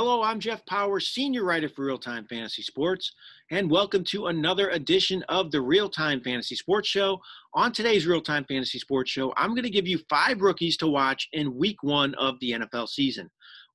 Hello, I'm Jeff Paur, Senior Writer for RealTime Fantasy Sports, and welcome to another edition of the RealTime Fantasy Sports Show. On today's RealTime Fantasy Sports Show, I'm going to give you 5 rookies to watch in Week 1 of the NFL season.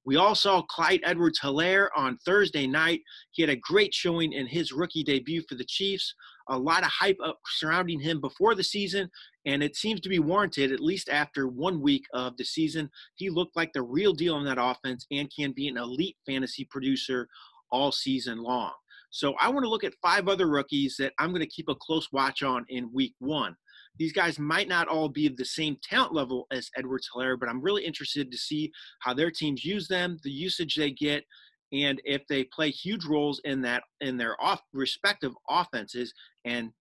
We all saw Clyde Edwards-Helaire on Thursday night. He had a great showing in his rookie debut for the Chiefs. A lot of hype surrounding him before the season, and it seems to be warranted, at least after 1 week of the season. He looked like the real deal in that offense and can be an elite fantasy producer all season long. So I want to look at 5 other rookies that I'm going to keep a close watch on in Week 1. These guys might not all be of the same talent level as Edwards-Helaire, but I'm really interested to see how their teams use them, the usage they get, and if they play huge roles in their respective offenses, and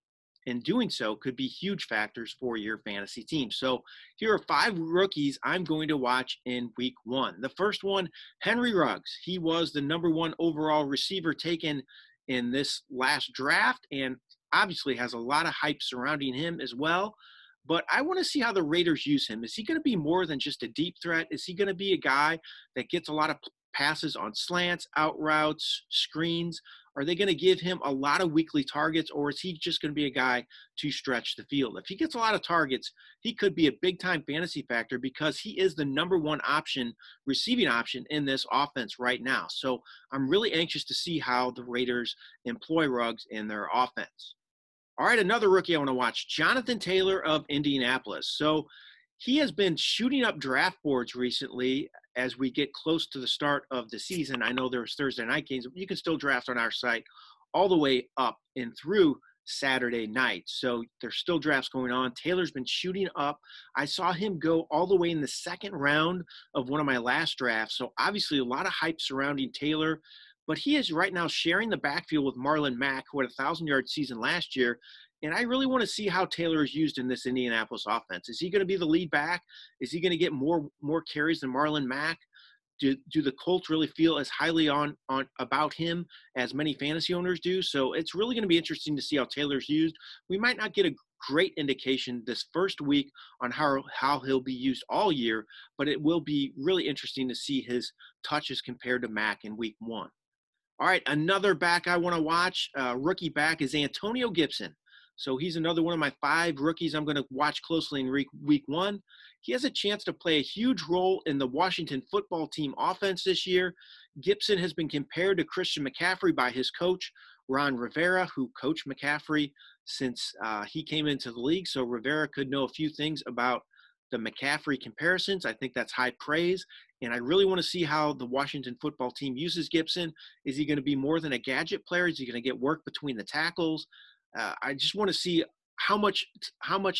in doing so could be huge factors for your fantasy team. So here are 5 rookies I'm going to watch in Week 1. The first one, Henry Ruggs. He was the #1 overall receiver taken in this last draft, and obviously has a lot of hype surrounding him as well. But I want to see how the Raiders use him. Is he going to be more than just a deep threat? Is he going to be a guy that gets a lot of passes on slants, out routes, screens? Are they going to give him a lot of weekly targets, or is he just going to be a guy to stretch the field? If he gets a lot of targets, he could be a big-time fantasy factor because he is the #1 option, receiving option in this offense right now. So I'm really anxious to see how the Raiders employ Ruggs in their offense. All right, another rookie I want to watch, Jonathan Taylor of Indianapolis. So he has been shooting up draft boards recently as we get close to the start of the season. I know there's Thursday night games, but you can still draft on our site all the way up and through Saturday night. So there's still drafts going on. Taylor's been shooting up. I saw him go all the way in the second round of one of my last drafts. So obviously a lot of hype surrounding Taylor, but he is right now sharing the backfield with Marlon Mack, who had a 1,000-yard season last year. And I really want to see how Taylor is used in this Indianapolis offense. Is he going to be the lead back? Is he going to get more carries than Marlon Mack? Do the Colts really feel as highly on about him as many fantasy owners do? So it's really going to be interesting to see how Taylor's used. We might not get a great indication this first week on how he'll be used all year, but it will be really interesting to see his touches compared to Mack in Week 1. All right, another back I want to watch, rookie back, is Antonio Gibson. So he's another one of my 5 rookies I'm going to watch closely in Week 1. He has a chance to play a huge role in the Washington football team offense this year. Gibson has been compared to Christian McCaffrey by his coach, Ron Rivera, who coached McCaffrey since he came into the league. So Rivera could know a few things about the McCaffrey comparisons. I think that's high praise. And I really want to see how the Washington football team uses Gibson. Is he going to be more than a gadget player? Is he going to get work between the tackles? I just want to see how much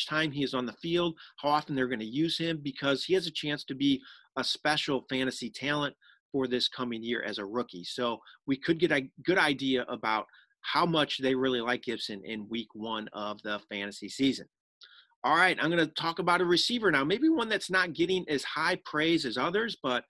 time he is on the field, how often they're going to use him, because he has a chance to be a special fantasy talent for this coming year as a rookie. So we could get a good idea about how much they really like Gibson in Week 1 of the fantasy season. All right, I'm going to talk about a receiver now, maybe one that's not getting as high praise as others, but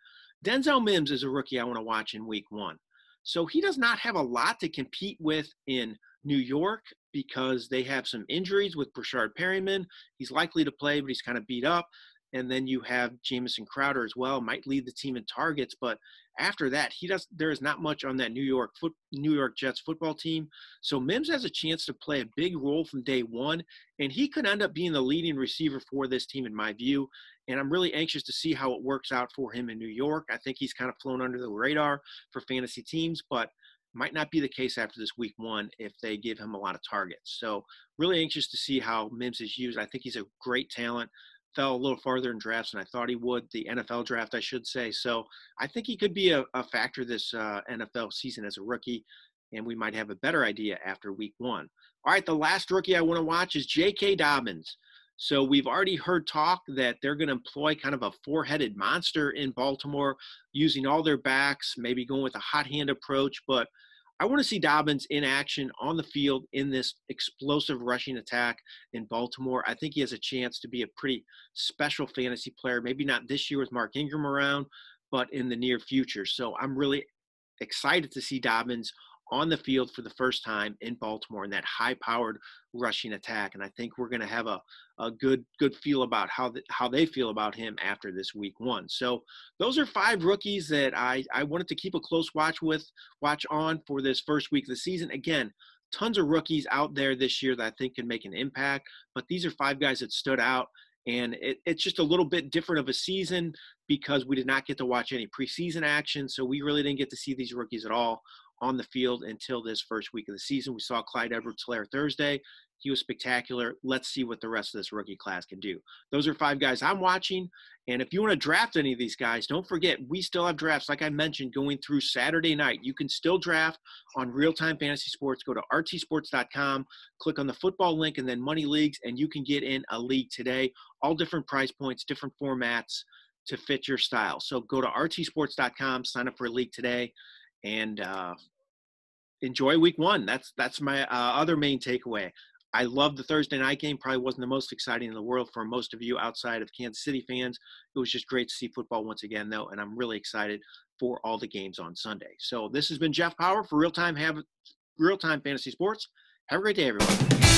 Denzel Mims is a rookie I want to watch in Week 1. So he does not have a lot to compete with in New York because they have some injuries with Brashard Perryman. He's likely to play, but he's kind of beat up. And then you have Jamison Crowder as well, might lead the team in targets. But after that, there is not much on that New York Jets football team. So Mims has a chance to play a big role from day one, and he could end up being the leading receiver for this team in my view. And I'm really anxious to see how it works out for him in New York. I think he's kind of flown under the radar for fantasy teams, but might not be the case after this Week 1 if they give him a lot of targets. So really anxious to see how Mims is used. I think he's a great talent. Fell a little farther in drafts than I thought he would, the NFL draft, I should say. So I think he could be a factor this NFL season as a rookie, and we might have a better idea after Week 1. All right, the last rookie I want to watch is J.K. Dobbins. So we've already heard talk that they're going to employ kind of a 4-headed monster in Baltimore, using all their backs, maybe going with a hot hand approach. But I want to see Dobbins in action on the field in this explosive rushing attack in Baltimore. I think he has a chance to be a pretty special fantasy player, maybe not this year with Mark Ingram around, but in the near future. So I'm really excited to see Dobbins on the field for the first time in Baltimore in that high-powered rushing attack. And I think we're going to have a good feel about how they feel about him after this week 1. So those are 5 rookies that I wanted to keep a close watch on for this first week of the season. Again, tons of rookies out there this year that I think can make an impact, but these are 5 guys that stood out. And it's just a little bit different of a season because we did not get to watch any preseason action. So we really didn't get to see these rookies at all on the field until this first week of the season. We saw Clyde Edwards-Helaire Thursday. He was spectacular. Let's see what the rest of this rookie class can do. Those are 5 guys I'm watching. And if you want to draft any of these guys, don't forget, we still have drafts, like I mentioned, going through Saturday night. You can still draft on RealTime Fantasy Sports. Go to rtsports.com, click on the football link, and then Money Leagues, and you can get in a league today. All different price points, different formats to fit your style. So go to rtsports.com, sign up for a league today, and enjoy week 1. That's my other main takeaway. I love the Thursday night game. Probably wasn't the most exciting in the world for most of you outside of Kansas City fans. It was just great to see football once again, though, and I'm really excited for all the games on Sunday. So this has been Jeff Paur for RealTime Fantasy Sports. Have a great day, everyone.